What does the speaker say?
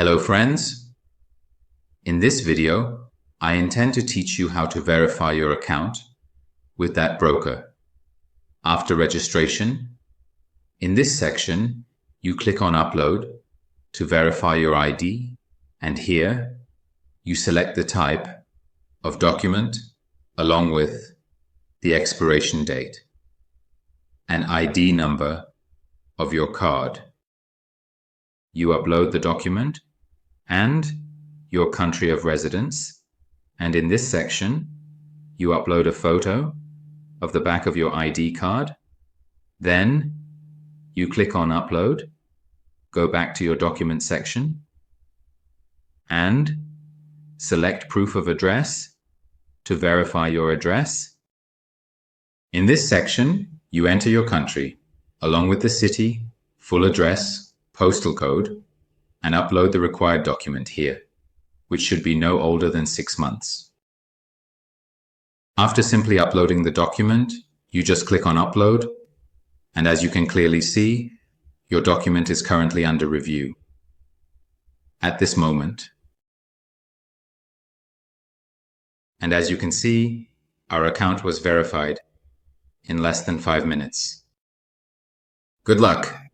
Hello friends. In this video, I intend to teach you how to verify your account with that broker. After registration, in this section, you click on Upload to verify your ID, and here you select the type of document along with the expiration date, an ID number of your card. You upload the document and your country of residence, and in this section, you upload a photo of the back of your ID card. Then you click on Upload, go back to your document section, and select Proof of Address to verify your address. In this section, you enter your country, along with the city, full address, postal code, and upload the required document here, which should be no older than 6 months. After simply uploading the document, you just click on Upload, and as you can clearly see, your document is currently under review at this moment. And as you can see, our account was verified in less than 5 minutes. Good luck!